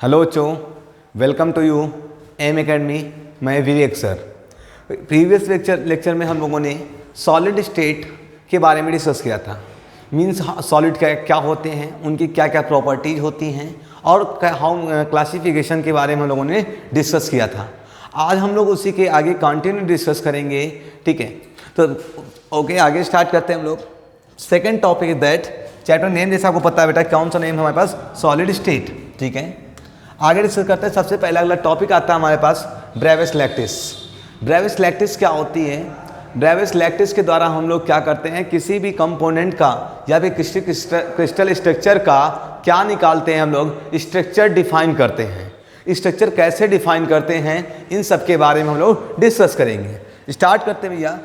Hello बच्चों, welcome to U M academy. मैं Vivek sir. Previous lecture में हम लोगों ने सॉलिड स्टेट के बारे में डिस्कस किया था। मीन्स सॉलिड क्या होते हैं, उनकी क्या क्या प्रॉपर्टीज होती हैं और क्लासिफिकेशन के बारे में हम लोगों ने डिस्कस किया था। आज हम लोग उसी के आगे कंटिन्यू डिस्कस करेंगे, ठीक है। तो ओके, आगे स्टार्ट करते हैं हम लोग। Second topic is that chapter name जैसे आपको पता है बेटा, कौन सा नेम है हमारे पास, सॉलिड स्टेट, ठीक है। आगे डिस्कस करते हैं। सबसे पहला अगला टॉपिक आता है हमारे पास ब्रेविस लैक्टिस। ब्रेविस लैक्टिस क्या होती है? ब्रेविस लैक्टिस के द्वारा हम लोग क्या करते हैं, किसी भी कंपोनेंट का या फिर क्रिस्टल स्ट्रक्चर का क्या निकालते हैं, हम लोग स्ट्रक्चर डिफाइन करते हैं। स्ट्रक्चर कैसे डिफाइन करते हैं, इन सब के बारे में हम लोग डिस्कस करेंगे। स्टार्ट करते हैं भैया।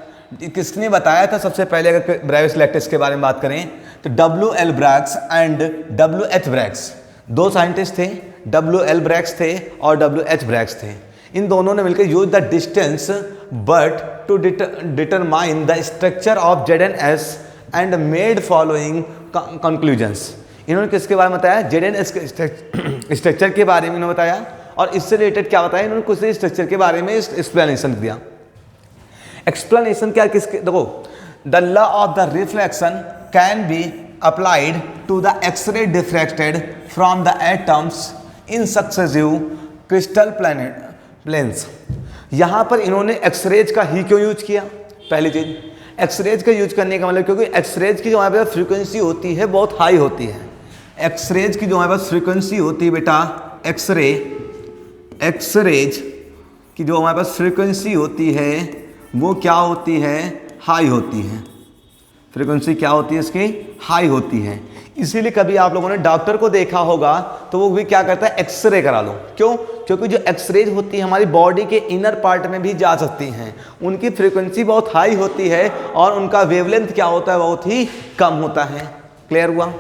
किसने बताया था सबसे पहले, अगर ब्रेविस लैक्टिस के बारे में बात करें तो W.L. Bragg's and W.H. Bragg's, दो साइंटिस्ट थे, W.L. ब्रैग्स थे और W.H. ब्रैग्स थे। इन दोनों ने मिलकर use the distance but to determine the structure of ZnS and made following conclusions. इन्होंने किसके बारे में बताया? ZnS के स्ट्रक्चर के बारे में इन्होंने बताया और इससे रिलेटेड क्या बताया, इन्होंने कुछ स्ट्रक्चर के बारे में एक्सप्लेनेशन दिया। एक्सप्लेनेशन क्या, किसके देखो, the law of the reflection can be applied to the X-ray diffracted from the atoms in successive crystal planes। यहाँ पर इन्होंने एक्सरेज का ही क्यों यूज किया? पहली चीज, एक्सरेज का यूज करने का मतलब क्योंकि एक्सरेज की जो हमारे पास फ्रीक्वेंसी होती है बहुत हाई होती है। एक्सरेज की जो हमारे पास फ्रीक्वेंसी होती है बेटा, एक्सरेज की जो हमारे पास फ्रीक्वेंसी होती है वो क्या होती है? हाई होती है। फ्रीक्वेंसी क्या होती है इसकी? हाई होती है। इसीलिए कभी आप लोगों ने डॉक्टर को देखा होगा तो वो भी क्या करता है, एक्सरे करा लो। क्यों? क्योंकि जो एक्सरेज होती है हमारी बॉडी के इनर पार्ट में भी जा सकती हैं। उनकी फ्रीक्वेंसी बहुत हाई होती है और उनका वेवलेंथ क्या होता है, बहुत ही कम होता है। क्लियर हुआ?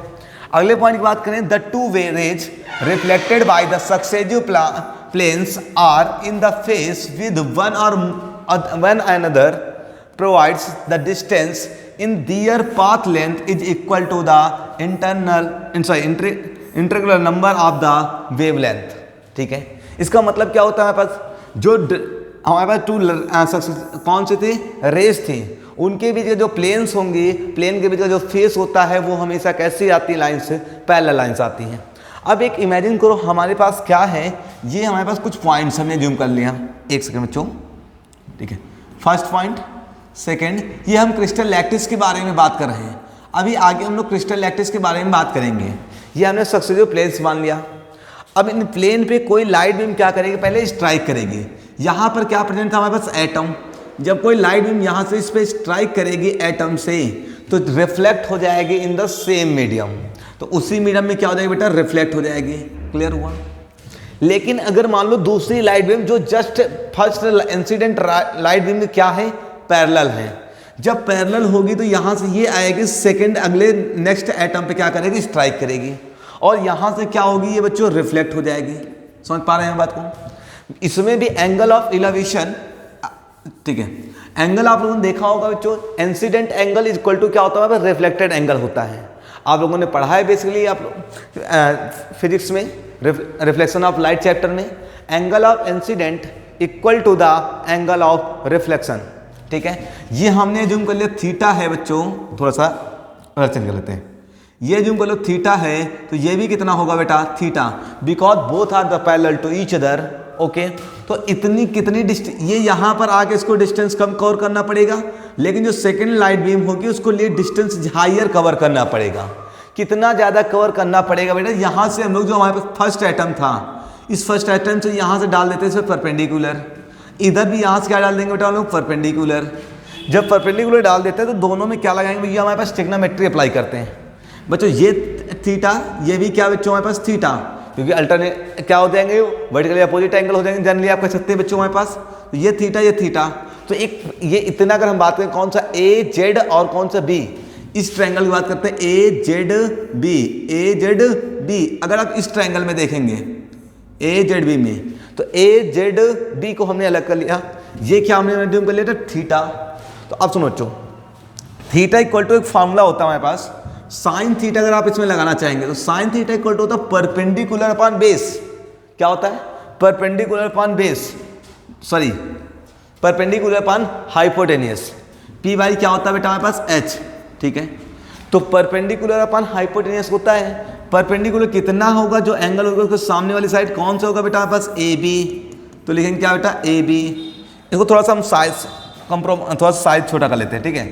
अगले पॉइंट की बात करें, the two rays reflected by the successive planes are in the phase with one another provides the distance in their path length is equal to the integral number of the wavelength। ठीक है, इसका मतलब क्या होता है, हमारे पास जो हमारे पास टू कौन से थे, रेज थे, उनके बीच जो प्लेन्स होंगे, प्लेन के बीच का जो फेस होता है वो हमेशा कैसी आती है, लाइन से पैरेलल लाइन्स आती हैं। अब एक इमेजिन करो हमारे पास क्या है, ये हमारे पास कुछ पॉइंट्स हमने जूम कर लिया। एक सेकंड बच्चों, ठीक है। फर्स्ट पॉइंट, सेकेंड, ये हम क्रिस्टल लैक्टिस के बारे में बात कर रहे हैं। अभी आगे हम लोग क्रिस्टल लैक्टिस के बारे में बात करेंगे। ये हमने सक्सेसिव प्लेन्स मान लिया। अब इन प्लेन पे कोई लाइट बीम क्या करेगी, पहले स्ट्राइक करेगी। यहाँ पर क्या प्रेजेंट था हमारे पास, एटम। जब कोई लाइट बीम यहाँ से इस पर स्ट्राइक करेगी एटम से तो रिफ्लेक्ट हो जाएगी इन द सेम मीडियम। तो उसी मीडियम में क्या हो जाएगी बेटा, रिफ्लेक्ट हो जाएगी। क्लियर हुआ? लेकिन अगर मान लो दूसरी लाइट बीम जो just first incident light beam में क्या है, पैरेलल है। जब पैरेलल होगी तो यहां से ये आएगी, सेकंड अगले नेक्स्ट एटम पे क्या करेगी, स्ट्राइक करेगी और यहां से क्या होगी, ये बच्चों रिफ्लेक्ट हो जाएगी। समझ पा रहे हैं बात को? इसमें भी एंगल ऑफ इलेवेशन, ठीक है, एंगल आप लोगों ने देखा होगा बच्चों, incident angle is equal to क्या होता है, रिफ्लेक्टेड एंगल होता है। आप लोगों ने पढ़ा है बेसिकली, आप लोग फिजिक्स में रिफ्लेक्शन ऑफ लाइट चैप्टर में, angle of incident equal to the angle of reflection. ठीक है, ये हमने जूम कर लिया, थीटा है बच्चों, थोड़ा सा चेंज कर लेते हैं। ये जूम कर लो, थीटा है, तो ये भी कितना होगा बेटा, theta, because both are the parallel to each other. Okay, तो इतनी कितनी डिस्टेंस, ये यहाँ पर आके इसको डिस्टेंस कम कवर करना पड़ेगा, लेकिन जो सेकेंड लाइट बीम होगी उसको लिए डिस्टेंस हाइयर कवर करना पड़ेगा। कितना ज़्यादा कवर करना पड़ेगा बेटा, यहाँ से हम लोग जो हमारे पास फर्स्ट एटम था, इस फर्स्ट एटम से यहाँ से डाल देते हैं इसे परपेंडिकुलर, इधर भी यहाँ से क्या डाल देंगे बेटा हम लोग, परपेंडिकुलर। जब परपेंडिकुलर डाल देते हैं तो दोनों में क्या लगाएंगे भैया, हमारे पास ट्रिग्नोमेट्री अप्लाई करते हैं बच्चों। ये थीटा, ये भी क्या बच्चों हमारे पास, थीटा, क्योंकि अल्टरनेट क्या हो जाएंगे, वर्टिकली अपोजिट एंगल हो जाएंगे, जनरली आप कह सकते हैं बच्चों हमारे पास। तो ये थीटा, ये थीटा, तो एक ये इतना अगर हम बात करें कौन सा, ए जेड और कौन सा बी, इस ट्रायंगल की बात करते हैं, ए जेड बी, ए जेड बी। अगर आप इस ट्रायंगल में देखेंगे ए जेड बी में, तो ए जेड बी को हमने अलग कर लिया, ये क्या हमने जूम कर लिया था, थीटा। तो अब सुनो बच्चों, थीटा इक्वल टू एक फार्मूला होता है हमारे पास, साइन थीटा अगर आप इसमें लगाना चाहेंगे तो साइन थीटा इक्वल टू होता है परपेंडिकुलर अपॉन बेस। क्या होता है, perpendicular upon base, sorry perpendicular upon hypotenuse. P Y क्या होता है बेटा हमारे पास एच, ठीक है। तो परपेंडिकुलर अपॉन हाइपोटेनियस होता है, परपेंडिकुलर कितना होगा, जो एंगल होगा उसके सामने वाली साइड कौन सा होगा बेटा हमारे पास, ए बी। तो लिखेंगे क्या बेटा, ए बी। इसको थोड़ा सा हम साइज थोड़ा सा साइज छोटा कर लेते हैं, ठीक है।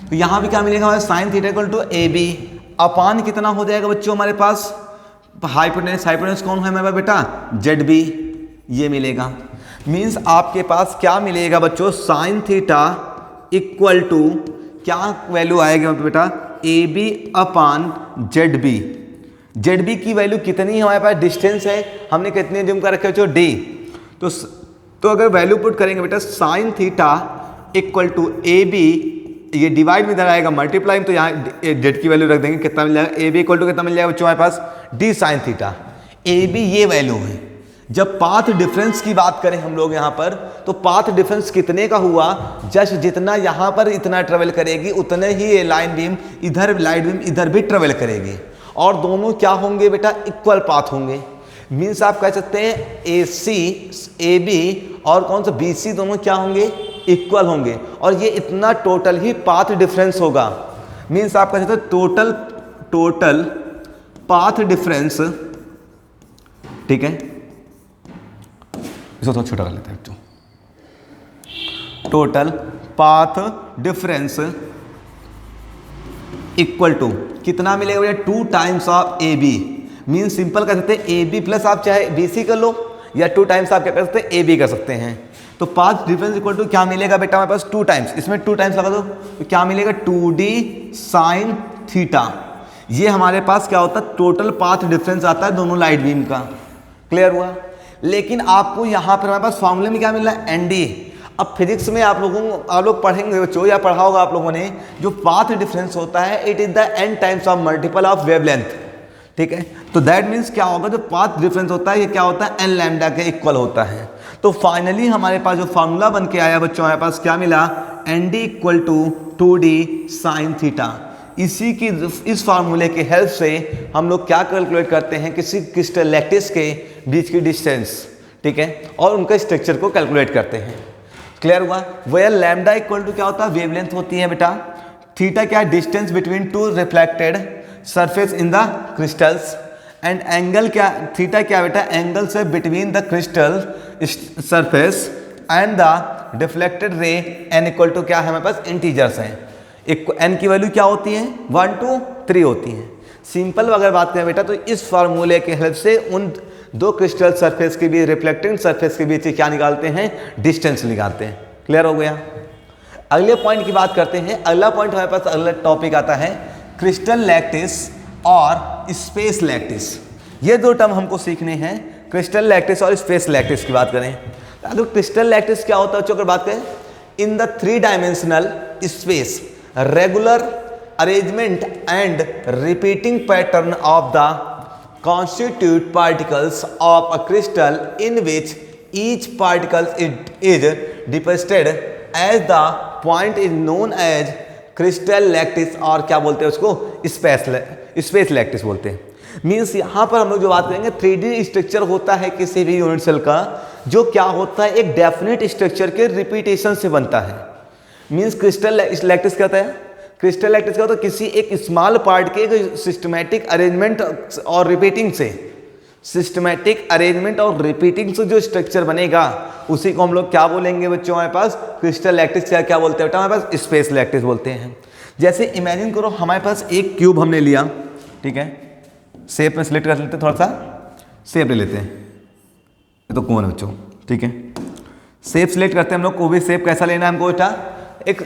तो यहाँ भी क्या मिलेगा हमारे sine theta equal to A B upon कितना हो जाएगा बच्चों हमारे पास, हाइपोटेनस कौन है हमारे पास बेटा, जेड बी, ये मिलेगा। मीन्स आपके पास क्या मिलेगा बच्चों, साइन थीटा इक्वल टू क्या वैल्यू आएगी बेटा, A B upon Z B. Z B की वैल्यू कितनी है हमारे पास, डिस्टेंस है, हमने कितने जूम कर रखे बच्चों, डी। तो अगर वैल्यू पुट करेंगे बेटा sine theta equal to A B, ये डिवाइड में इधर आएगा मल्टीप्लाई में, तो यहाँ जेड की वैल्यू रख देंगे, कितना मिल जाएगा, ए बी इक्वल टू कितना मिल जाएगा बच्चों हमारे पास, D sine theta. A B ये वैल्यू है। जब पाथ डिफरेंस की बात करें हम लोग यहाँ पर, तो पाथ डिफरेंस कितने का हुआ, जस्ट जितना यहाँ पर इतना ट्रेवल करेगी उतने ही ये लाइन बीम इधर भी ट्रेवल करेगी, और दोनों क्या होंगे बेटा, इक्वल पाथ होंगे। मीन्स आप कह सकते हैं ए सी ए बी और कौन सा बी सी दोनों क्या होंगे, इक्वल होंगे, और ये इतना टोटल ही पाथ डिफरेंस होगा। मीन्स आप कह सकते हैं टोटल पाथ डिफरेंस, ठीक है। इसको थोड़ा छोटा कर लेते हैं बच्चों, total path difference equal to कितना मिलेगा भैया, 2 times of A B. Mean simple कर सकते हैं ए बी प्लस आप चाहे बी सी कर लो, या 2 टाइम्स आप क्या कर सकते हैं, ए बी कर सकते हैं। तो पाथ डिफरेंस इक्वल टू क्या मिलेगा बेटा हमारे पास, 2 टाइम्स, इसमें 2 टाइम्स लगा दो तो क्या मिलेगा, 2d साइन थीटा। ये हमारे पास क्या होता है, टोटल पाथ डिफरेंस आता है दोनों लाइट बीम का। क्लियर हुआ। लेकिन आपको यहाँ पर हमारे पास फॉर्मूले में क्या मिल रहा है, एनडी। अब फिजिक्स में आप लोग पढ़ेंगे बच्चों, या पढ़ा होगा आप लोगों ने, जो पाथ डिफरेंस होता है it is the n times of multiple of wavelength, ठीक है। तो दैट मीन्स क्या होगा, जो पाथ डिफरेंस होता है ये क्या होता है, n लैम्डा के इक्वल होता है। तो फाइनली हमारे पास जो फार्मूला बन के आया बच्चों, हमारे पास क्या मिला, nd equal to 2d sine theta. इस फार्मूले के हेल्प से हम लोग क्या कैलकुलेट करते हैं, किसी क्रिस्टल लैटिस के बीच की डिस्टेंस, ठीक है, और उनका स्ट्रक्चर को कैलकुलेट करते हैं। क्लियर हुआ। वेयर लैम्डा इक्वल टू क्या होता है, वेवलेंथ होती है बेटा। थीटा क्या है, distance between 2 reflected surface in the crystals. And angle क्या, थीटा क्या बेटा, एंगल से between the crystal surface and the deflected रे। एन इक्वल टू क्या है हमारे पास, इंटीजर्स हैं। एन की वैल्यू क्या होती है, 1 2 3 होती है। सिंपल अगर बात करें बेटा, तो इस फार्मूले के हेल्प से उन 2 क्रिस्टल सरफेस के बीच, रिफ्लेक्टिंग सरफेस के बीच क्या निकालते हैं, डिस्टेंस निकालते हैं। क्लियर हो गया। अगले पॉइंट की बात करते हैं। अगला पॉइंट हमारे पास, अगला टॉपिक आता है क्रिस्टल लैटिस और स्पेस लैटिस। ये 2 टर्म हमको सीखने हैं, क्रिस्टल लैटिस और स्पेस लैटिस की बात करें। तो क्रिस्टल लैटिस क्या होता है बच्चों, अगर बात करें, in the 3 dimensional space regular arrangement and repeating pattern of the constitute particles of a crystal in which each particle is depicted as the point is known as crystal lattice, और क्या बोलते हैं उसको, स्पेस लैटिस बोलते हैं। Means यहाँ पर हम लोग जो बात करेंगे 3D स्ट्रक्चर होता है किसी भी यूनिट सेल का, जो क्या होता है, एक डेफिनेट स्ट्रक्चर के रिपीटेशन से बनता है। मीन्स क्रिस्टल लैटिस क्या होता है, क्रिस्टल लैटिस का तो किसी एक स्मॉल पार्ट के सिस्टमैटिक अरेंजमेंट और रिपीटिंग से, सिस्टमैटिक अरेंजमेंट और रिपीटिंग से जो स्ट्रक्चर बनेगा उसी को हम लोग क्या बोलेंगे बच्चों, हमारे पास क्रिस्टल लैटिस क्या बोलते हैं बेटा, हमारे पास स्पेस लैटिस बोलते हैं। जैसे इमेजिन करो हमारे पास एक क्यूब हमने लिया, ठीक है, शेप में सिलेक्ट कर लेते हैं, थोड़ा सा शेप ले लेते हैं, ये तो कौन है बच्चों, ठीक है, शेप सिलेक्ट करते हैं हम लोग। को भी शेप कैसा लेना है हमको बेटा, एक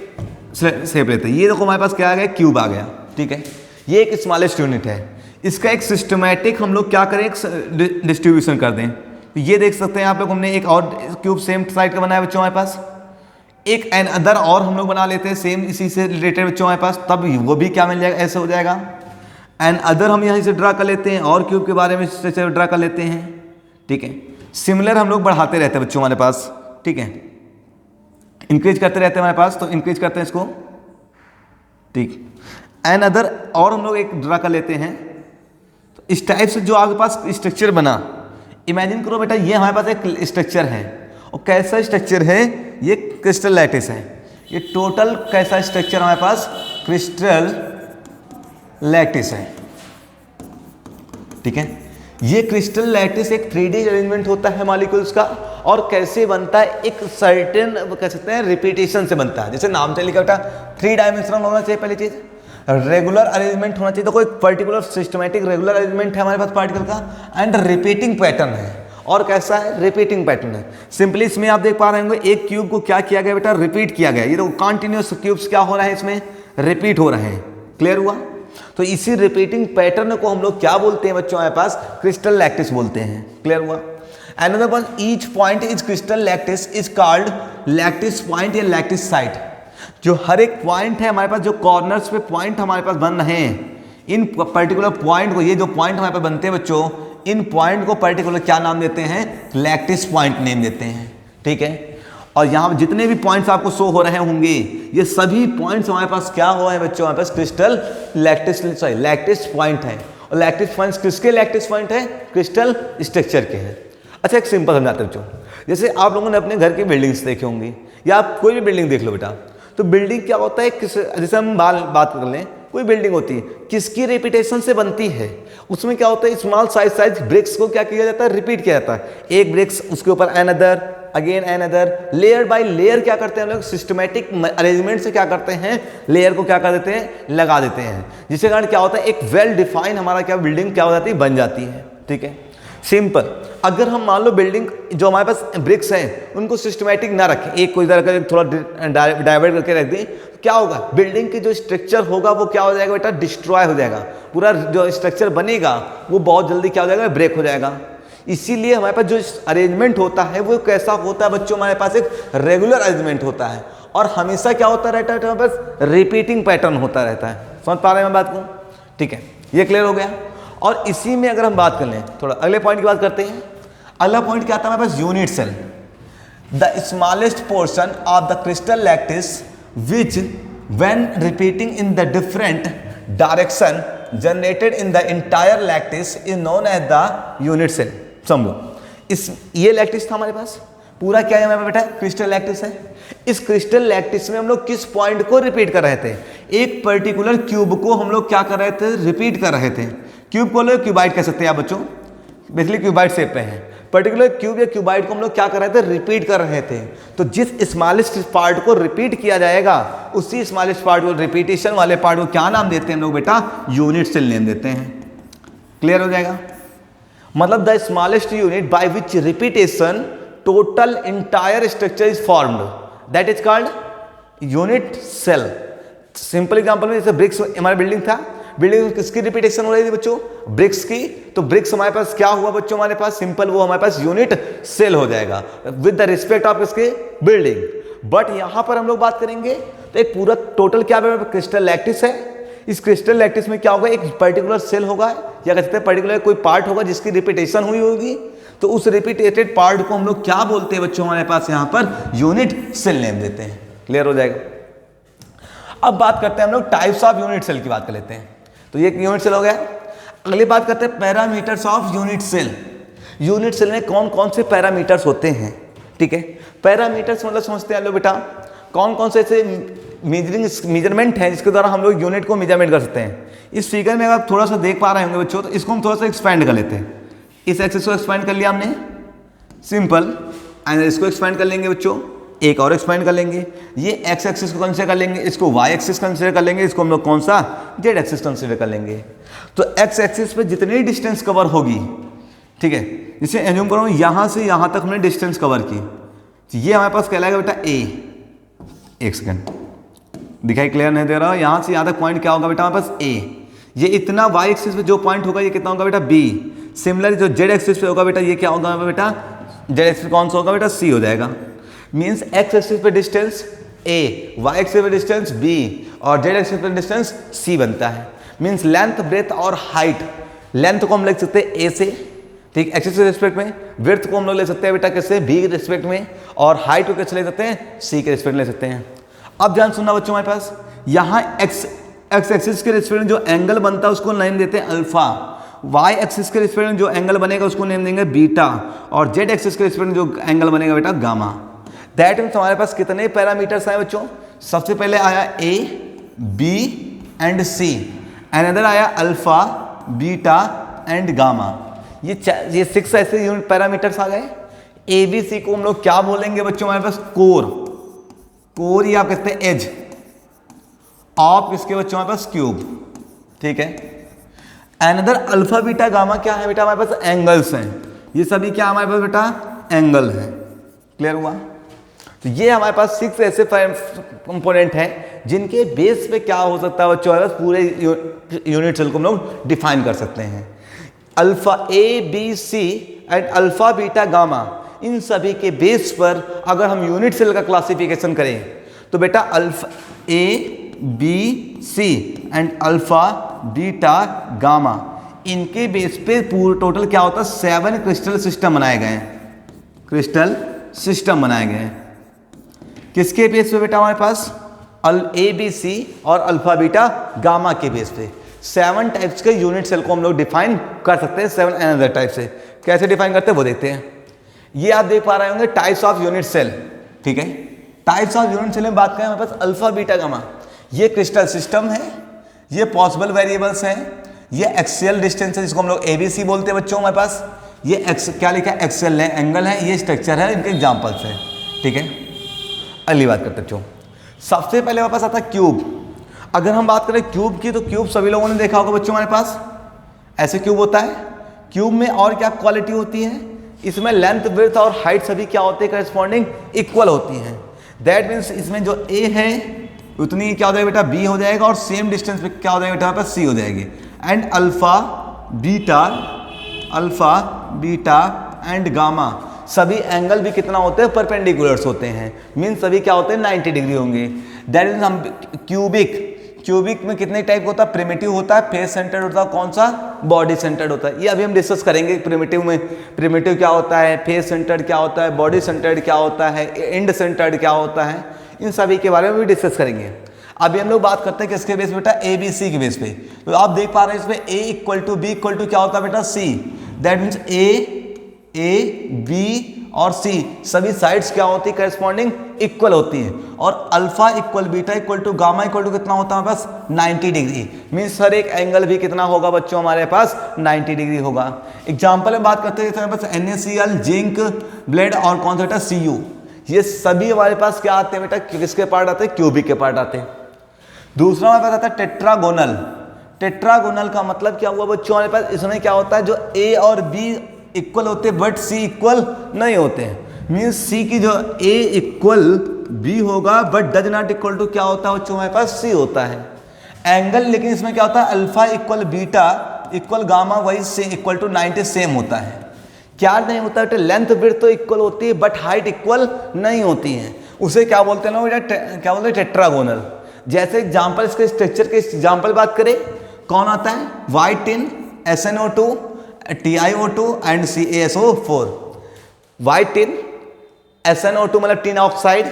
शेप लेते हैं। ये देखो हमारे पास क्या आ गया, क्यूब आ गया, ठीक है। ये एक स्मॉलेस्ट यूनिट है, इसका एक सिस्टमैटिक हम लोग क्या करें, एक डिस्ट्रीब्यूशन कर दें। तो ये देख सकते हैं आप लोग, हमने एक और क्यूब सेम साइड का बनाया बच्चों हमारे पास, एक एन अदर और हम लोग बना लेते हैं सेम इसी से रिलेटेड बच्चों हमारे पास, तब वो भी क्या मिल जाएगा, ऐसे हो जाएगा। एन अदर हम यहीं से ड्रा कर लेते हैं और क्यूब के बारे में ड्रा कर लेते हैं, ठीक है। सिमिलर हम लोग बढ़ाते रहते हैं बच्चों हमारे पास, ठीक है, इंक्रीज करते रहते हैं हमारे पास, तो इंक्रीज करते हैं इसको, ठीक। एन अदर और हम लोग एक ड्रा कर लेते हैं। तो इस टाइप से जो आपके पास स्ट्रक्चर बना, इमेजिन करो बेटा ये हमारे पास एक स्ट्रक्चर है, और कैसा स्ट्रक्चर है, ये क्रिस्टल लैटिस है। ये टोटल कैसा स्ट्रक्चर हमारे पास, क्रिस्टल लैटिस है, ठीक है। ये क्रिस्टल लैटिस एक 3D अरेंजमेंट होता है मॉलिक्यूल्स का, और कैसे बनता है, एक सर्टेन कह सकते हैं रिपीटेशन से बनता है। जैसे नाम से लिखा बेटा 3 डायमेंशनल होना चाहिए, पहली चीज रेगुलर अरेंजमेंट होना चाहिए, तो कोई पर्टिकुलर सिस्टमैटिक रेगुलर अरेंजमेंट है हमारे पास पार्टिकल का, एंड रिपीटिंग पैटर्न है। और कैसा है, रिपीटिंग पैटर्न है। सिंपली इसमें आप देख पा रहे होंगे एक क्यूब को क्या किया गया बेटा, रिपीट किया गया। ये तो कंटिन्यूअस क्यूब्स क्या हो रहा है, इसमें रिपीट हो रहे हैं। क्लियर हुआ? तो इसी रिपीटिंग पैटर्न को हम लोग क्या बोलते हैं बच्चों, हमारे पास क्रिस्टल लैटिस बोलते हैं। क्लियर हुआ? Another one, each point is crystal lattice is called lattice point या lattice site। जो हर एक पॉइंट है हमारे पास, जो कॉर्नर्स पे पॉइंट हमारे पास बन रहे हैं, इन पर्टिकुलर पॉइंट को, ये जो पॉइंट हमारे पास बनते हैं बच्चों, इन पॉइंट को पर्टिकुलर क्या नाम देते हैं, लैटिस पॉइंट नेम देते हैं। ठीक है, और यहाँ पर जितने भी पॉइंट्स आपको शो हो रहे होंगे, ये सभी पॉइंट्स हमारे पास क्या हुआ है बच्चों, हमारे पास crystal lattice, sorry lattice point है। और लैटिस पॉइंट्स किसके लैटिस पॉइंट है, क्रिस्टल स्ट्रक्चर के हैं। अच्छा, एक सिंपल समझाते बच्चों, जैसे आप लोगों ने अपने घर की बिल्डिंग्स देखे होंगी, या आप कोई भी बिल्डिंग देख लो बेटा, तो बिल्डिंग क्या होता है, किस, जैसे हम बात कर लें, कोई बिल्डिंग होती है, किसकी रिपीटेशन से बनती है, उसमें क्या होता है, स्मॉल साइज ब्रिक्स को क्या किया जाता है, रिपीट किया जाता है। एक ब्रिक्स, उसके ऊपर another, again another, layer by layer क्या करते हैं हम लोग, सिस्टमैटिक अरेंजमेंट से क्या करते हैं, लेयर को क्या कर देते हैं, लगा देते हैं, जिसके कारण क्या होता है, एक वेल डिफाइन हमारा क्या बिल्डिंग क्या हो जाती है, बन जाती है। ठीक है, सिंपल। अगर हम मान लो बिल्डिंग जो हमारे पास ब्रिक्स हैं उनको सिस्टमैटिक ना रखें, एक को इधर करके थोड़ा डाइवर्ट करके रख दें, तो क्या होगा, बिल्डिंग की जो स्ट्रक्चर होगा वो क्या हो जाएगा बेटा, डिस्ट्रॉय हो जाएगा। पूरा जो स्ट्रक्चर बनेगा वो बहुत जल्दी क्या हो जाएगा, ब्रेक हो जाएगा। इसीलिए हमारे पास जो अरेंजमेंट होता है वो कैसा होता है बच्चों, हमारे पास एक रेगुलर अरेंजमेंट होता है, और हमेशा क्या होता रहता है, हमारे पास रिपीटिंग पैटर्न होता रहता है। समझ पा रहे हैं बात को? ठीक है, ये क्लियर हो गया। और इसी में अगर हम बात कर लें, थोड़ा अगले पॉइंट की बात करते हैं। अगला पॉइंट क्या आता है हमारे पास, unit cell, the smallest portion of the crystal lattice which when repeating in the different direction generated in the entire lattice is known as the unit cell. समझो, इस ये लैटिस था हमारे पास, पूरा क्या है हमारे पास बेटा, क्रिस्टल लैटिस है। इस क्रिस्टल लैटिस में हम लोग किस पॉइंट को रिपीट कर रहे थे, एक पर्टिकुलर क्यूब को हम लोग क्या कर रहे थे, रिपीट कर रहे थे। क्यूब को लोग क्यूबाइड कह सकते हैं आप बच्चों, बेसिकली क्यूबाइड शेप पे है। पर्टिकुलर क्यूब या क्यूबाइड को हम लोग क्या कर रहे थे, रिपीट कर रहे थे। तो जिस स्मॉलेस्ट पार्ट को रिपीट किया जाएगा, उसी स्मॉलेस्ट पार्ट को, रिपीटेशन वाले पार्ट को क्या नाम देते हैं हम लोग बेटा, यूनिट सेल नेम देते हैं। क्लियर हो जाएगा? मतलब the smallest unit by which repetition total entire structure is formed, that is called unit cell. Simple example में, जैसे ब्रिक्स हमारी बिल्डिंग था, बिल्डिंग में किसकी रिपीटेशन हो रही थी बच्चों, ब्रिक्स की। तो ब्रिक्स हमारे पास क्या हुआ बच्चों, हमारे पास सिंपल वो हमारे पास यूनिट सेल हो जाएगा विद द रिस्पेक्ट ऑफ इसके बिल्डिंग। बट यहां पर हम लोग बात करेंगे तो एक पूरा टोटल क्या क्रिस्टल लैटिस है। इस क्रिस्टल लैटिस में क्या होगा, एक पर्टिकुलर सेल होगा, या कह सकते हैं पर्टिकुलर कोई पार्ट होगा जिसकी रिपीटेशन हुई होगी। तो उस रिपीटेटेड पार्ट को हम लोग क्या बोलते हैं बच्चों, हमारे पास यहाँ पर यूनिट सेल नेम देते हैं। क्लियर हो जाएगा? अब बात करते हैं हम लोग टाइप्स ऑफ यूनिट सेल की बात कर लेते हैं। तो ये यूनिट सेल हो गया। अगली बात करते हैं parameters of unit cell. Unit cell में कौन कौन से पैरामीटर्स होते हैं? ठीक है, पैरामीटर्स मतलब समझते हैं लोग बेटा, कौन कौन से ऐसे मेजरमेंट है जिसके द्वारा हम लोग यूनिट को मेजरमेंट कर सकते हैं। इस फिगर में आप थोड़ा सा देख पा रहे होंगे बच्चों, तो इसको हम थोड़ा सा एक्सपेंड कर लेते हैं। इस एक्सिस को एक्सपेंड कर लिया हमने, सिंपल, एंड इसको एक्सपेंड कर लेंगे बच्चों, एक और एक्सपेंड कर लेंगे। ये एक्स एक्सिस को कंसीडर कर लेंगे, इसको वाई एक्सिस कंसीडर कर लेंगे, इसको हम लोग कौन सा, जेड एक्सिस कंसीडर कर लेंगे। तो एक्स एक्सिस पे जितनी डिस्टेंस कवर होगी, ठीक है, जैसे एज्यूम करो यहां से यहां तक हमने डिस्टेंस कवर की, तो ये हमारे पास कहलाएगा बेटा ए। एक सेकंड, दिखाई क्लियर नहीं दे रहा, यहां से यहां तक पॉइंट क्या होगा बेटा हमारे पास ए। ये इतना वाई एक्सिस पे जो पॉइंट होगा ये कितना होगा बेटा बी। सिमिलर जो जेड एक्सिस पे होगा बेटा ये क्या होगा बेटा, जेड एक्सिस कौन सा होगा बेटा, सी हो जाएगा। मीन्स एक्स एक्सिस पे डिस्टेंस ए, वाई एक्सिस पे डिस्टेंस बी, और जेड एक्सिस पे डिस्टेंस सी बनता है। मीन्स लेंथ, ब्रेथ और हाइट। लेंथ को हम लिख सकते हैं ए से, ठीक, एक्सिस के रिस्पेक्ट में। ब्रेथ को हम लोग ले सकते हैं बेटा कैसे, बी के रिस्पेक्ट में, और हाइट को कैसे ले सकते हैं, सी के रिस्पेक्ट ले सकते हैं। अब ध्यान सुनना बच्चों, हमारे पास यहाँ एक्स एक्सिस के रिस्पेक्ट में जो एंगल बनता है उसको नेम देते हैं अल्फा, वाई एक्सिस के रिस्पेक्ट में जो एंगल बनेगा उसको नेम देंगे बीटा, और जेड एक्सिस के रिस्पेक्ट में जो एंगल बनेगा बेटा गामा। दैट मीन्स हमारे पास कितने पैरामीटर्स आए बच्चों? सबसे पहले आया ए, बी एंड सी, अनदर आया अल्फा, बीटा एंड गामा। ये 6 ऐसे यूनिट पैरामीटर्स आ गए। ए बी सी को हम लोग क्या बोलेंगे बच्चों? हमारे पास कोर या आप कहते हैं एज ऑफ इसके बच्चों हमारे पास क्यूब, ठीक है। अनदर अल्फा बीटा गामा क्या है बेटा? हमारे पास एंगल्स हैं। ये सभी क्या हमारे पास बेटा? एंगल है। क्लियर हुआ? तो ये हमारे पास 6 ऐसे कंपोनेंट हैं जिनके बेस पे क्या हो सकता है बच्चों? हमारे पास पूरे यूनिट सेल को हम लोग डिफाइन कर सकते हैं। Alpha A B C and alpha beta gamma, इन सभी के बेस पर अगर हम यूनिट सेल का क्लासिफिकेशन करें तो बेटा alpha A B C and alpha beta gamma, इनके बेस पे पूरा टोटल क्या होता है? 7 क्रिस्टल सिस्टम बनाए गए हैं। क्रिस्टल सिस्टम बनाए गए हैं किसके बेस पे बेटा? हमारे पास ए बी सी और अल्फा बीटा गामा के बेस पे 7 टाइप्स के यूनिट सेल को हम लोग डिफाइन कर सकते हैं। 7 अनदर टाइप से कैसे डिफाइन करते हैं वो देखते हैं। ये आप देख पा रहे होंगे टाइप्स ऑफ यूनिट सेल, ठीक है। टाइप्स ऑफ यूनिट सेल में बात करें हमारे पास अल्फा बीटा गामा, ये क्रिस्टल सिस्टम है, ये पॉसिबल वेरिएबल्स हैं, ये एक्सियल डिस्टेंस है जिसको हम लोग एबीसी बोलते हैं बच्चों। हमारे पास ये क्या लिखा है? एक्सियल है, एंगल है, ये स्ट्रक्चर है, इनके एग्जांपल्स हैं, ठीक है। अगली बात करते बच्चों, सबसे पहले हमारे पास आता है क्यूब। अगर हम बात करें क्यूब की तो क्यूब सभी लोगों ने देखा होगा बच्चों, हमारे पास ऐसे क्यूब होता है। क्यूब में और क्या क्वालिटी होती है? इसमें लेंथ, विड्थ और हाइट सभी क्या होते हैं? करस्पॉन्डिंग इक्वल होती हैं। दैट मीन्स इसमें जो ए है उतनी क्या हो जाएगा बेटा? बी हो जाएगा, और सेम डिस्टेंस पे क्या हो जाएगा बेटा? सी हो जाएगी। And alpha beta and gamma, सभी एंगल भी कितना होते हैं? परपेंडिकुलर्स होते हैं। मीन्स सभी क्या होते हैं? 90 डिग्री होंगे। दैट मीन्स हम क्यूबिक में कितने टाइप होता है? प्रिमिटिव होता है, फेस सेंटर्ड होता है, कौन सा? बॉडी सेंटर्ड होता है। ये अभी हम डिस्कस करेंगे प्रिमिटिव में। प्रिमिटिव क्या होता है, फेस सेंटर्ड क्या होता है, बॉडी सेंटर्ड क्या होता है, एंड सेंटर्ड क्या होता है, इन सभी के बारे में भी डिस्कस करेंगे। अभी हम लोग बात करते हैं किसके बेस बेटा? ए बी सी के बेस पे। तो आप देख पा रहे हैं इसमें A equal to B equal to क्या होता है बेटा? C. That means A B और सी सभी साइड्स क्या होती है? करस्पॉन्डिंग इक्वल होती है। और alpha equal beta equal to gamma equal to कितना होता है हमारे पास? 90 डिग्री। मीन्स हर एक एंगल भी कितना होगा बच्चों? हमारे पास 90 डिग्री होगा। एग्जाम्पल में बात करते हैं हमारे पास NaCl, जिंक, ब्लेड और कौन सा बेटा? Cu। ये सभी हमारे पास क्या आते हैं बेटा? किसके पार्ट आते हैं? क्यूबिक के पार्ट आते हैं। दूसरा हमारे पास आता है टेट्रागोनल। टेट्रागोनल का मतलब क्या हुआ बच्चों? हमारे पास इसमें क्या होता है? जो ए और बी इक्वल होते हैं बट सी इक्वल नहीं होते हैं। मीन्स सी की जो ए इक्वल बी होगा but does not equal to क्या होता है बच्चों? हमारे पास सी होता है। एंगल लेकिन इसमें क्या होता है? Alpha equal beta equal gamma वही से इक्वल टू 90 सेम होता है। क्या नहीं होता है? लेंथ विड्थ तो इक्वल होती है बट हाइट इक्वल नहीं होती है। उसे क्या बोलते हैं लोग? क्या बोलते हैं? टेट्रागोनल। जैसे एग्जाम्पल, इसके स्ट्रक्चर के एग्जाम्पल बात करें, कौन आता है? White tin, SnO2, TiO2 and CaSO4। White tin, SnO2 मतलब टिन ऑक्साइड,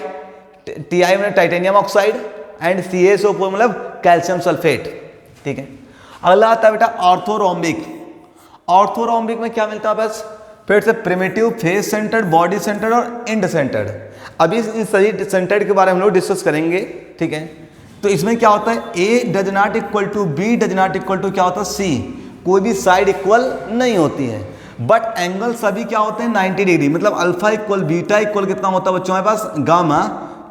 Ti मतलब टाइटेनियम ऑक्साइड एंड CaSO4 मतलब कैल्शियम सल्फेट, ठीक है। अगला आता है बेटा ऑर्थोरोम्बिक। ऑर्थोरोम्बिक में क्या मिलता है बस? फिर से primitive, face centred, body centred और एंड सेंटर्ड। अभी इन सभी सेंटर्ड के बारे में हम लोग डिस्कस करेंगे, ठीक है। तो इसमें क्या होता है? A does not equal to B does not equal to क्या होता है? सी। कोई भी साइड इक्वल नहीं होती है बट एंगल सभी क्या होते हैं? 90 डिग्री। मतलब अल्फा इक्वल बीटा इक्वल कितना होता है बच्चों हमारे पास? गामा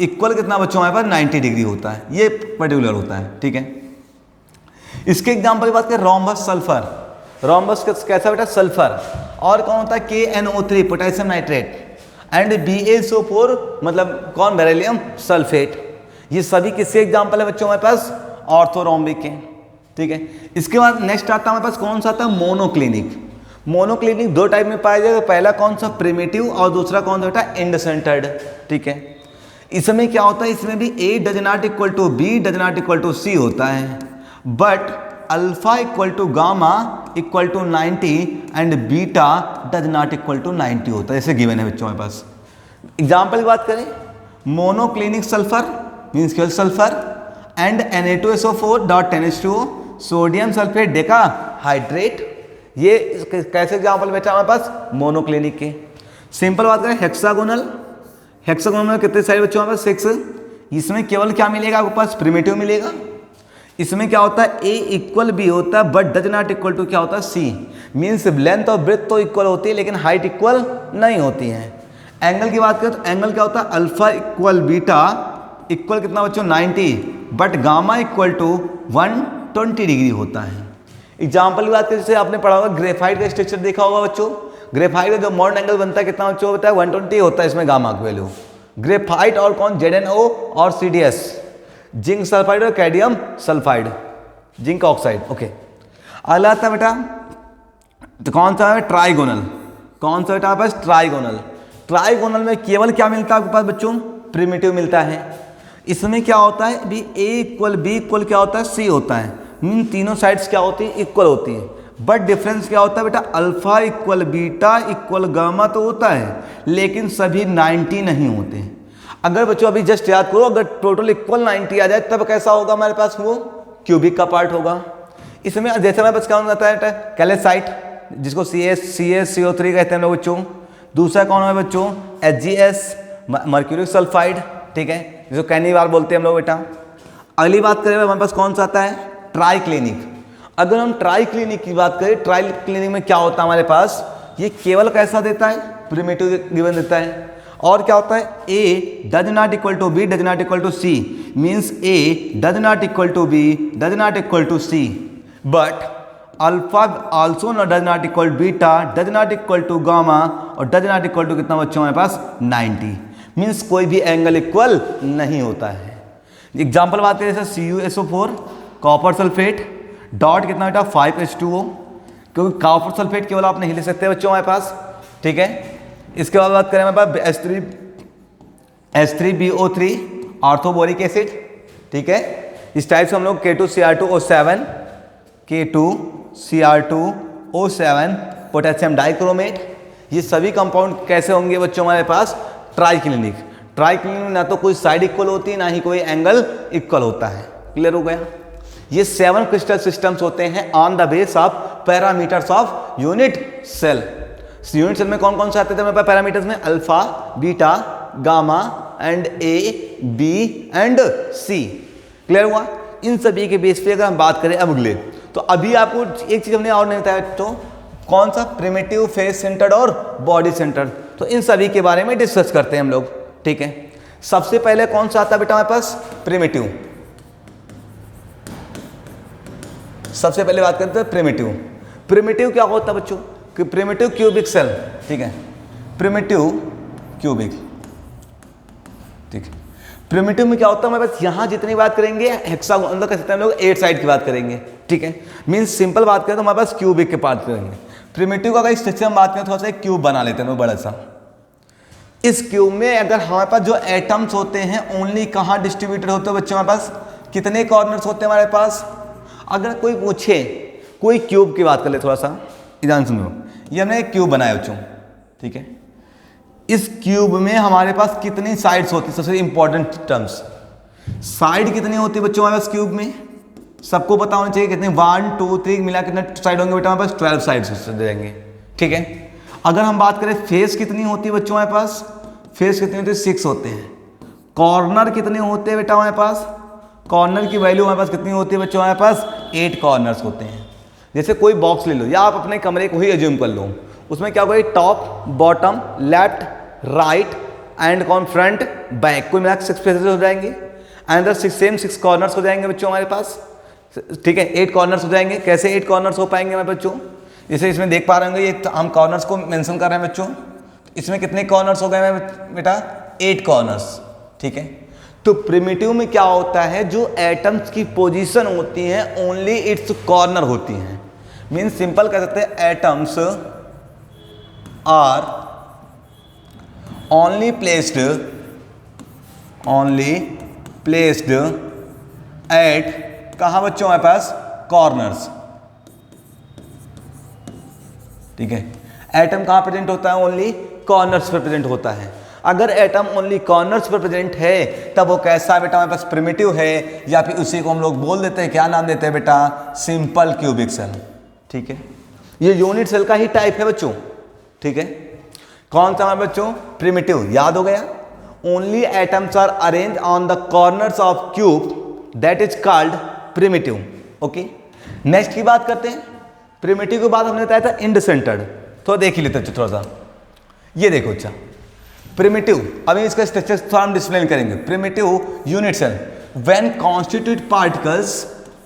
इक्वल कितना बच्चों हमारे पास? 90 डिग्री होता है। ये पर्टिकुलर होता है, ठीक है। इसके एग्जाम्पल की बात करें, रोम्बस सल्फर। रोम्बस कैसा बेटा? सल्फर। और कौन होता है? KNO3 potassium nitrate and BaSO4 मतलब कौन? Beryllium sulphate. ये सभी किसके एग्जाम्पल है बच्चों हमारे पास? ऑर्थोरोम्बिक के, ठीक है। इसके बाद नेक्स्ट आता है हमारे पास कौन सा आता है? मोनोक्लिनिक। मोनोक्लिनिक 2 टाइप में पाया जाएगा। पहला कौन सा? प्रिमिटिव, और दूसरा कौन सा बेटा? एंड सेंटर्ड, ठीक है। इसमें क्या होता है? इसमें भी A does not equal to B does not equal to C होता है but alpha equal to gamma equal to 90 and beta does not equal to 90 होता है। जैसे गिवन है बच्चों हमारे पास। एग्जाम्पल की बात करें, मोनोक्लिनिक सल्फर मीन्स केवल sulphur and Na2SO4 dot NH2 sodium sulphate Deka hydrate ये कैसे एग्जाम्पल बेटा हमारे पास मोनोक्लिनिक के। सिंपल बात करें हेक्सागोनल, हेक्सागोनल में कितने साइड बच्चों हमारे पास 6। इसमें केवल क्या मिलेगा आपके पास प्रिमिटिव मिलेगा। इसमें क्या होता है ए इक्वल बी होता है but does not equal to क्या होता है सी, मीन्स लेंथ और ब्रेथ तो इक्वल होती है लेकिन हाइट इक्वल नहीं होती है। एंगल की बात करें तो एंगल क्या होता है अल्फा इक्वल बीटा इक्वल कितना बच्चों 90 but gamma equal to 120 degree होता है। एग्जाम्पल की बात करें जैसे आपने पढ़ा होगा ग्रेफाइट का स्ट्रक्चर देखा होगा बच्चों, ग्रेफाइट का जो मॉडर्न एंगल बनता है कितना बच्चों होता है 120 होता है इसमें गामा की वैल्यू। ग्रेफाइट और कौन ZnO और CdS, जिंक सल्फाइड और कैडियम सल्फाइड, जिंक ऑक्साइड। ओके अगला आता है बेटा तो कौन सा है ट्राइगोनल, कौन सा बेटा आपके पास ट्राइगोनल। ट्राइगोनल में केवल क्या मिलता है आपके पास बच्चों प्रिमिटिव मिलता है। इसमें क्या होता है बी ए इक्वल बी इक्वल क्या होता है सी होता है, मीन तीनों साइड्स क्या होती है इक्वल होती है बट डिफरेंस क्या होता है बेटा alpha equal beta equal gamma तो होता है लेकिन सभी 90 नहीं होते हैं। अगर बच्चों अभी जस्ट याद करो अगर टोटल इक्वल 90 आ जाए तब कैसा होगा हमारे पास वो क्यूबिक का पार्ट होगा। इसमें जैसे हमारे पास कौन आता है कैल्साइट जिसको CaCO3 कहते हैं लोग बच्चों। दूसरा कौन है बच्चों HgS मर्क्यूरिक सल्फाइड, ठीक है जिसको कैनिवार बोलते हैं हम लोग बेटा। अगली बात करें हमारे पास कौन सा आता है ट्राइक्लिनिक। अगर हम ट्राइक्लिनिक की बात करें ट्राइक्लिनिक में क्या होता है हमारे पास ये केवल कैसा देता है प्रिमिटिव गिवन देता है और क्या होता है A does not equal to B does not equal to C, means A does not equal to B does not equal to C but alpha also does not equal beta does not equal to gamma और does not equal to कितना बच्चों हमारे पास 90, means कोई भी angle equal नहीं होता है। Example बात करें जैसे CuSO4 कॉपर सल्फेट डॉट कितना बेटा 5H2O, क्योंकि कॉपर सल्फेट केवल आप नहीं ले सकते बच्चों हमारे पास, ठीक है। इसके बाद बात करें हमारे पास H3BO3 ऑर्थोबोरिक एसिड, ठीक है। इस टाइप से हम लोग K2Cr2O7 K2Cr2O7 पोटेशियम डाइक्रोमेट, ये सभी कंपाउंड कैसे होंगे बच्चों हमारे पास ट्राइक्लिनिक। ट्राइक्लिनिक में ना तो कोई साइड इक्वल होती है ना ही कोई एंगल इक्वल होता है। क्लियर हो गया। ये 7 क्रिस्टल सिस्टम्स होते हैं on the base of parameters of unit cell. Unit cell में कौन कौन से आते थे हमारे पास पैरामीटर्स में alpha beta gamma and A B and C। Clear हुआ। इन सभी के बेस पे अगर हम बात करें अब अगले तो अभी आपको एक चीज हमने और नहीं बताया तो कौन सा प्रिमिटिव फेस सेंटर्ड और बॉडी सेंटर्ड, तो इन सभी के बारे में डिस्कस करते हैं हम लोग, ठीक है। सबसे पहले कौन सा आता है बेटा हमारे पास प्रिमिटिव। सबसे पहले बात करते हैं प्रिमिटिव। प्रिमिटिव क्या होता है बच्चों कि प्रिमिटिव क्यूबिक सेल, ठीक है प्रिमिटिव क्यूबिक, ठीक है। प्रिमिटिव में क्या होता है हमारे पास यहाँ जितनी बात करेंगे हेक्सागोनल मतलब कह सकते हैं हम लोग 8 साइड की बात करेंगे, ठीक है। मीन्स सिंपल बात करें तो हमारे पास क्यूबिक के बात करेंगे। प्रिमिटिव का अगर स्ट्रक्चर हम बात करें थोड़ा सा एक क्यूब बना लेते हैं हम बड़ा सा। इस क्यूब में अगर हमारे पास जो एटम्स होते हैं ओनली कहाँ डिस्ट्रीब्यूटेड होते हैं बच्चों हमारे पास कितने कॉर्नर्स होते हैं हमारे पास। अगर कोई पूछे कोई क्यूब की बात कर ले थोड़ा सा ध्यान सुनो, ये हमने एक क्यूब बनाया बच्चों, ठीक है। इस क्यूब में हमारे पास कितनी साइड्स होती है, सबसे इंपॉर्टेंट टर्म्स साइड कितनी होती है बच्चों हमारे पास क्यूब में सबको पता होना चाहिए कितने 1 2 3 मिला कितने साइड होंगे बेटा हमारे पास 12 साइड्स दे देंगे, ठीक है। अगर हम बात करें फेस कितनी होती है बच्चों हमारे पास, फेस कितनी होती है 6 होते हैं। कॉर्नर कितने होते हैं बेटा हमारे पास, कॉर्नर की वैल्यू हमारे पास कितनी होती है बच्चों हमारे पास 8 कॉर्नर्स होते हैं। जैसे कोई बॉक्स ले लो या आप अपने कमरे को ही एज्यूम कर लो, उसमें क्या होगा top bottom left right and कौन फ्रंट बैक कोई मिला 6 फेसेस हो जाएंगे एंड 6 कॉर्नर्स हो जाएंगे बच्चों हमारे पास, ठीक है। 8 कॉर्नर्स हो जाएंगे। कैसे 8 कॉर्नर्स हो पाएंगे हमारे बच्चों, जैसे इसमें देख पा रहे होंगे ये हम कॉर्नर्स को मेंशन कर रहे हैं बच्चों, इसमें कितने कॉर्नर्स हो गए बेटा 8 कॉर्नर्स, ठीक है। तो प्रिमिटिव में क्या होता है जो एटम्स की पोजीशन होती है ओनली इट्स कॉर्नर होती हैं। मीन सिंपल कह सकते हैं atoms are only placed at कहाँ बच्चों हमारे पास कॉर्नर्स, ठीक है। एटम कहाँ प्रेजेंट होता है ओनली कॉर्नर्स पर प्रेजेंट होता है। अगर एटम ओनली कॉर्नर्स पर प्रेजेंट है तब वो कैसा बेटा हमारे पास प्रिमिटिव है या फिर उसी को हम लोग बोल देते हैं क्या नाम देते हैं बेटा सिंपल क्यूबिक सेल, ठीक है। ये यूनिट सेल का ही टाइप है बच्चों, ठीक है। कौन सा हमारे बच्चों? प्रिमिटिव, याद हो गया। Only atoms are arrange on the corners of cube that is called primitive. Okay, next की बात करते हैं। प्रिमिटिव के बाद हमने बताया था इंड सेंटर्ड, तो देख ही लेते हैं थोड़ा सा। ये देखो, अच्छा प्रिमिटिव, अभी इसका स्ट्रक्चर थोड़ा हम डिस्प्लेन करेंगे। Primitive unit cell when constituent particles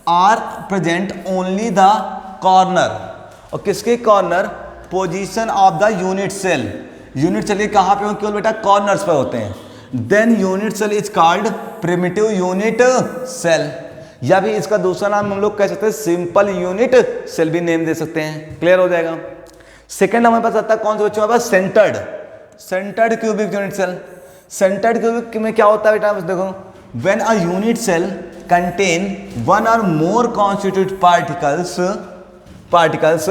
are present only the corner, और किसके corner? Position of the unit cell. Unit cell के कहां पे हो? केवल बेटा कॉर्नर्स पे होते हैं। Then unit cell is called primitive unit cell, या भी इसका दूसरा नाम हम लोग कह सकते हैं सिंपल यूनिट सेल भी नेम दे सकते हैं। क्लियर हो जाएगा। सेकंड हमारे पास आता है कौन सा बच्चों? हमारे पास centred, centred cubic unit cell. Centred cubic में क्या होता है बेटा? बस देखो, when a unit cell contain one और more constitute particles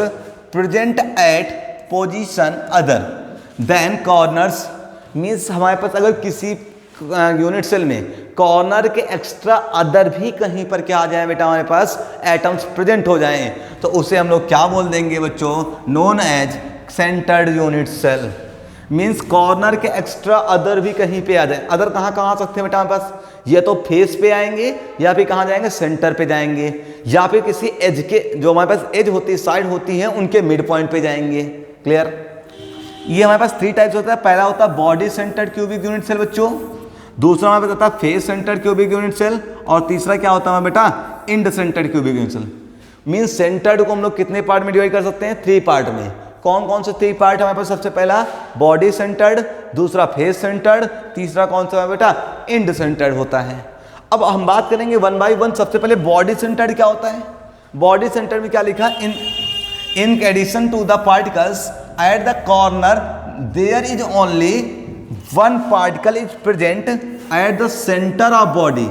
present at position other than corners, means हमारे पास अगर किसी यूनिट सेल में कॉर्नर के एक्स्ट्रा अदर भी कहीं पर क्या आ जाए बेटा? हमारे पास एटम्स प्रेजेंट हो जाएं, तो उसे हम लोग क्या बोल देंगे बच्चों? Known as centred unit cell. Means corner के एक्स्ट्रा अदर भी कहीं पे आ जाए। अदर कहाँ कहाँ आ सकते हैं बेटा हमारे पास? या तो फेस पे आएंगे, या फिर कहाँ जाएंगे? सेंटर पे जाएंगे, या फिर किसी एज के, जो हमारे पास एज होती है, साइड होती है, उनके मिड पॉइंट पे जाएंगे। क्लियर? ये हमारे पास 3 टाइप्स होता है। पहला होता है body centred cubic unit cell बच्चों, दूसरा हमारे पास होता है face centred cubic unit cell, और तीसरा क्या होता है बेटा? End centred cubic unit cell. Means centred को हम लोग कितने पार्ट में डिवाइड कर सकते हैं? 3 पार्ट में। कौन कौन से 3 पार्ट हमारे पास? सबसे पहला बॉडी सेंटर्ड, दूसरा फेस सेंटर्ड, तीसरा कौन सा है बेटा? इंड सेंटर्ड होता है। अब हम बात करेंगे 1 बाय 1। सबसे पहले बॉडी सेंटर्ड क्या होता है? बॉडी सेंटर्ड में क्या लिखा? In addition to the particles at the corner there is only one particle is present at the centre of body.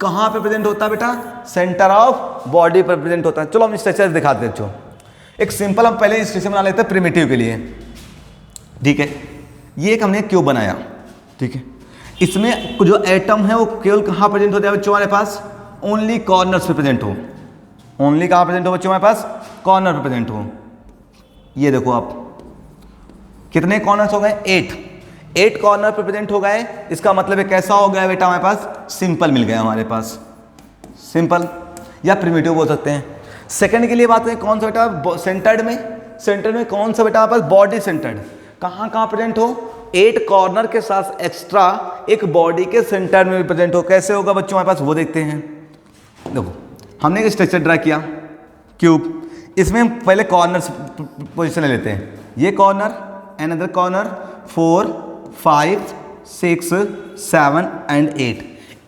कहां पे प्रेजेंट होता है बेटा? सेंटर ऑफ बॉडी पर प्रेजेंट होता है। चलो हम स्ट्रक्चर दिखाते हैं बच्चों। एक सिंपल हम पहले स्ट्रक्चर बना लेते हैं प्रिमिटिव के लिए, ठीक है। ये एक हमने क्यूब बनाया, ठीक है। इसमें जो एटम है वो केवल कहां प्रेजेंट होता है बच्चों? हमारे पास ओनली कॉर्नर्स पे प्रेजेंट हो। ओनली कहां प्रेजेंट हो बच्चों? हमारे पास कॉर्नर पे प्रेजेंट हो। ये देखो आप, कितने कॉर्नर्स हो गए? 8 कॉर्नर पे प्रेजेंट हो गए। इसका मतलब है कैसा हो गया बेटा? हमारे पास सिंपल मिल गया हमारे पास, सिंपल या प्रिमिटिव बोल सकते हैं। सेकंड के लिए बात करें, कौन सा बेटा? सेंटर्ड में कौन सा बेटा हमारे पास? Body centred. कहां कहां प्रेजेंट हो? 8 कॉर्नर के साथ एक्स्ट्रा एक बॉडी के सेंटर में भी प्रेजेंट हो। कैसे होगा बच्चों हमारे पास? वो देखते हैं। देखो, हमने एक स्ट्रक्चर ड्रा किया क्यूब, इसमें हम पहले कॉर्नर पोजिशन ले लेते हैं। ये corner, another corner, 4, 5, 6, 7 and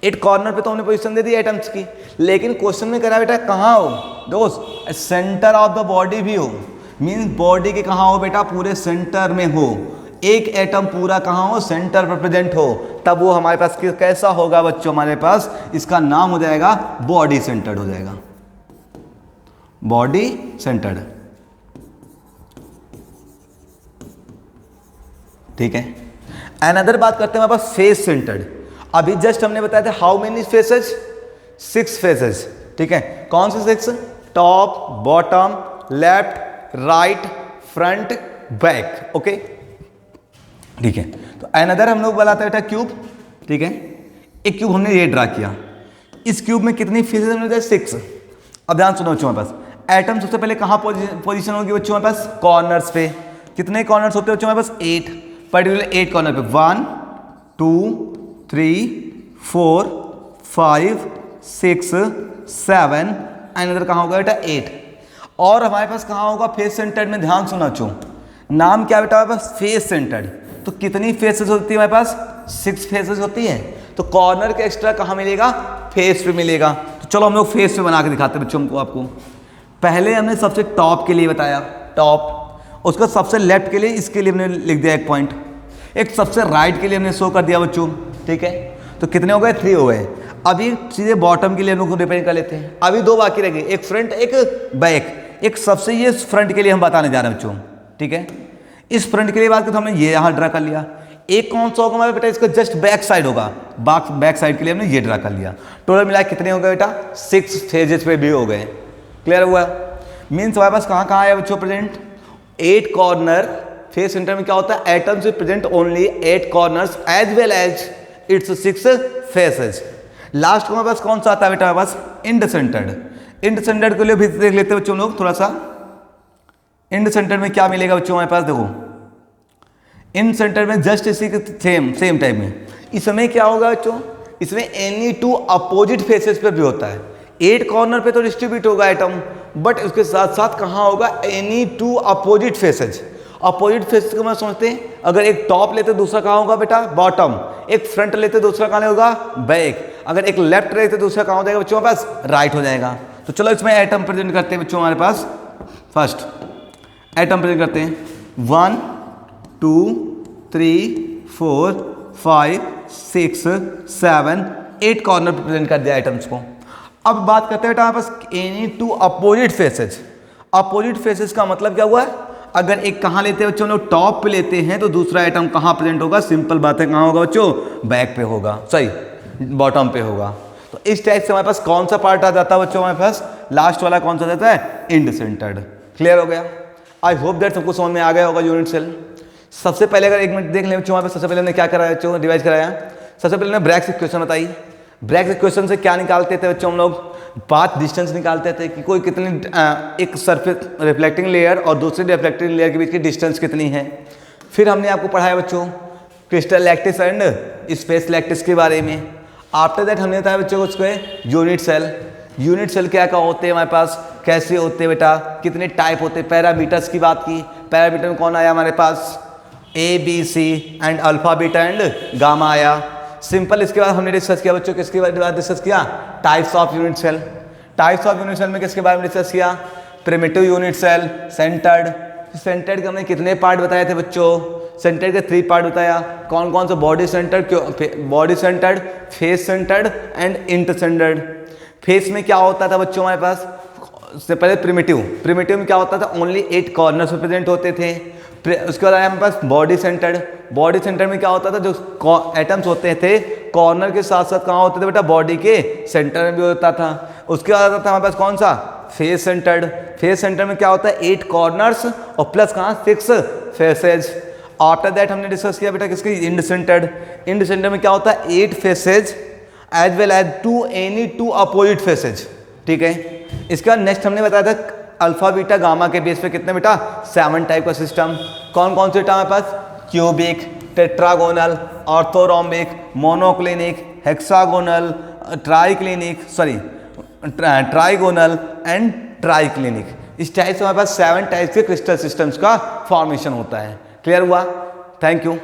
8 corner पे तो हमने पोजीशन दे दी एटम्स की, लेकिन क्वेश्चन में करा बेटा कहाँ हो दोस्त? सेंटर ऑफ द बॉडी भी हो। मीन्स बॉडी के कहाँ हो बेटा? पूरे सेंटर में हो। एक एटम पूरा कहाँ हो? सेंटर पर प्रेजेंट हो। तब वो हमारे पास कैसा होगा बच्चों? हमारे पास इसका नाम हो जाएगा बॉडी सेंटर्ड हो जाएगा, बॉडी सेंटर्ड, ठीक है। अनदर बात करते हैं हमारे पास फेस सेंटर्ड। अभी जस्ट हमने बताया था हाउ मेनी फेसेस? 6 फेसेस, ठीक है। कौन से 6? Top, bottom, left, right, front, back, okay, ठीक है। तो अनदर हम लोग बनाते हैं बेटा क्यूब, ठीक है। एक क्यूब हमने ये ड्रा किया। इस क्यूब में कितनी फेसेस होते? 6। अब ध्यान सुनो बच्चों, हमारे पास एटम सबसे पहले कहाँ पोजीशन होगी बच्चों? हमारे पास कॉर्नर्स पे। कितने कॉर्नर्स होते हैं बच्चों हमारे पास? 8, पर्टिकुलर 8 कॉर्नर पे। 1, 2, 3, 4, 5, 6, 7 एंड कहाँ होगा बेटा? 8। और हमारे पास कहाँ होगा? फेस सेंटर्ड में। ध्यान सुना बच्चों, नाम क्या बेटा हमारे पास? Face centred. तो कितनी फेसेस होती है हमारे पास? 6 फेसेस होती है। तो कॉर्नर के एक्स्ट्रा कहाँ मिलेगा? फेस पे मिलेगा। तो चलो हम लोग फेस पे बना के दिखाते हैं बच्चों को आपको। पहले हमने सबसे टॉप के लिए बताया, टॉप। उसका सबसे लेफ्ट के लिए, इसके लिए हमने लिख दिया 1 पॉइंट। एक सबसे राइट के लिए हमने शो कर दिया बच्चों, ठीक है। तो कितने हो गए? 3 हो गए। अभी सीधे बॉटम के लिए हम लोग रिपेयर कर लेते हैं। अभी 2 बाकी रह गए, एक फ्रंट एक बैक। एक सबसे ये फ्रंट के लिए हम बताने जा रहे हैं बच्चों, ठीक है। इस फ्रंट के लिए बात करें तो हमने ये यहाँ ड्रा कर लिया। एक कौन सा होगा हमारे बेटा? इसका जस्ट बैक साइड होगा। बैक साइड के लिए हमने ये ड्रा कर लिया। टोटल मिला कितने हो गए बेटा? 6 फेजेस पे भी हो गए। क्लियर हुआ? मीन्स हमारे पास कहाँ कहाँ है बच्चों प्रेजेंट, 8 कॉर्नर। फेस सेंटर में क्या होता है, atoms with present only 8 corners as well as its 6 faces. Last को हमारे पास कौन सा आता है बेटा, हमारे पास इंड सेंटर्ड। इंड सेंटर्ड के लिए भी देख लेते हैं बच्चों लोग थोड़ा सा। इंड सेंटर में क्या मिलेगा बच्चों हमारे पास, देखो इंड सेंटर में जस्ट इसी के सेम टाइप में इसमें क्या होगा बच्चों, इसमें एनी 2 अपोजिट फेसेस पर भी होता है। 8 कॉर्नर पे तो डिस्ट्रीब्यूट होगा एटम, बट उसके साथ साथ कहाँ होगा, any 2 opposite faces. Opposite faces को मैं समझते हैं, अगर एक टॉप लेते दूसरा कहाँ होगा बेटा, बॉटम। एक फ्रंट लेते दूसरा कहाँ होगा, बैक। अगर एक लेफ्ट लेते दूसरा कहाँ हो जाएगा बच्चों हमारे पास, राइट हो जाएगा। तो चलो इसमें एटम प्रेजेंट करते हैं बच्चों हमारे पास। फर्स्ट एटम प्रेजेंट करते हैं, 1 2 3 4 5 6 7 8 कॉर्नर प्रेजेंट कर दिया आइटम्स को। अब बात करते हैं बेटा हमारे पास any 2 opposite faces. Opposite faces का मतलब क्या हुआ है, अगर एक कहाँ लेते हैं बच्चों लोग, टॉप पे लेते हैं, तो दूसरा आइटम कहाँ प्रेजेंट होगा, सिंपल बात है कहाँ होगा बच्चों, बैक पे होगा, सॉरी बॉटम पे होगा। तो इस टाइप से हमारे पास कौन सा पार्ट आ जाता है बच्चों, हमारे पास लास्ट वाला कौन सा जाता है, इंड सेंटर्ड। क्लियर हो गया, आई होप दैट सबको समझ में आ गया होगा यूनिट सेल। सबसे पहले अगर एक मिनट देख लें बच्चों, सबसे पहले हमने क्या कराया बच्चों, रिवाइज कराया। सबसे पहले हमने ब्रैग्स इक्वेशन बताई। ब्रैग्स इक्वेशन से क्या निकालते थे बच्चों हम लोग, पाथ डिस्टेंस निकालते थे कि कोई कितनी एक सरफेस रिफ्लेक्टिंग लेयर और दूसरी रिफ्लेक्टिंग लेयर के बीच की डिस्टेंस कितनी है। फिर हमने आपको पढ़ाया बच्चों crystal lactis and space lactis के बारे में। आफ्टर दैट हमने बताया बच्चों को उसको यूनिट सेल। यूनिट सेल क्या क्या होते हैं हमारे पास, कैसे होते हैं बेटा, कितने टाइप होते हैं, पैरामीटर्स की बात की। पैरामीटर में कौन आया हमारे पास, A B C and alpha beta and gamma आया। सिंपल इसके बाद हमने डिस्कस किया बच्चों, किसके बाद डिस्कस किया, types of unit cell. Types of unit cell में किसके बारे में डिस्कस किया, primitive unit cell, centred. Centred के हमने कितने पार्ट बताए थे बच्चों, सेंटर्ड के 3 पार्ट बताया। कौन कौन से, body centred, body centred, face centred and inter centred. Face में क्या होता था बच्चों हमारे पास, उससे पहले प्रिमिटिव में क्या होता था, ओनली 8 कॉर्नर्स प्रेजेंट होते थे। उसके बाद आया हमारे पास बॉडी सेंटर्ड। बॉडी सेंटर्ड में क्या होता था, जो एटम्स होते थे कॉर्नर के साथ साथ कहाँ होते थे बेटा, बॉडी के सेंटर में भी होता था। उसके बाद आता था हमारे पास कौन सा, फेस सेंटर्ड। फेस सेंटर में क्या होता है, 8 कॉर्नर्स और प्लस कहाँ 6 फेसेज। आफ्टर दैट हमने डिस्कस किया बेटा किसकी, इंड सेंटर्ड। इंड सेंटर में क्या होता है, 8 faces as well as any 2 opposite faces. ठीक है, इसके बाद नेक्स्ट हमने बताया था अल्फा बीटा गामा के बेस पे कितने बेटा, 7 टाइप का सिस्टम। कौन कौन से बेटा हमारे पास, cubic, tetragonal, orthorhombic, monoclinic, hexagonal, trigonal and triclinic. इस टाइप से हमारे पास 7 टाइप के क्रिस्टल सिस्टम्स का फॉर्मेशन होता है। क्लियर हुआ, थैंक यू।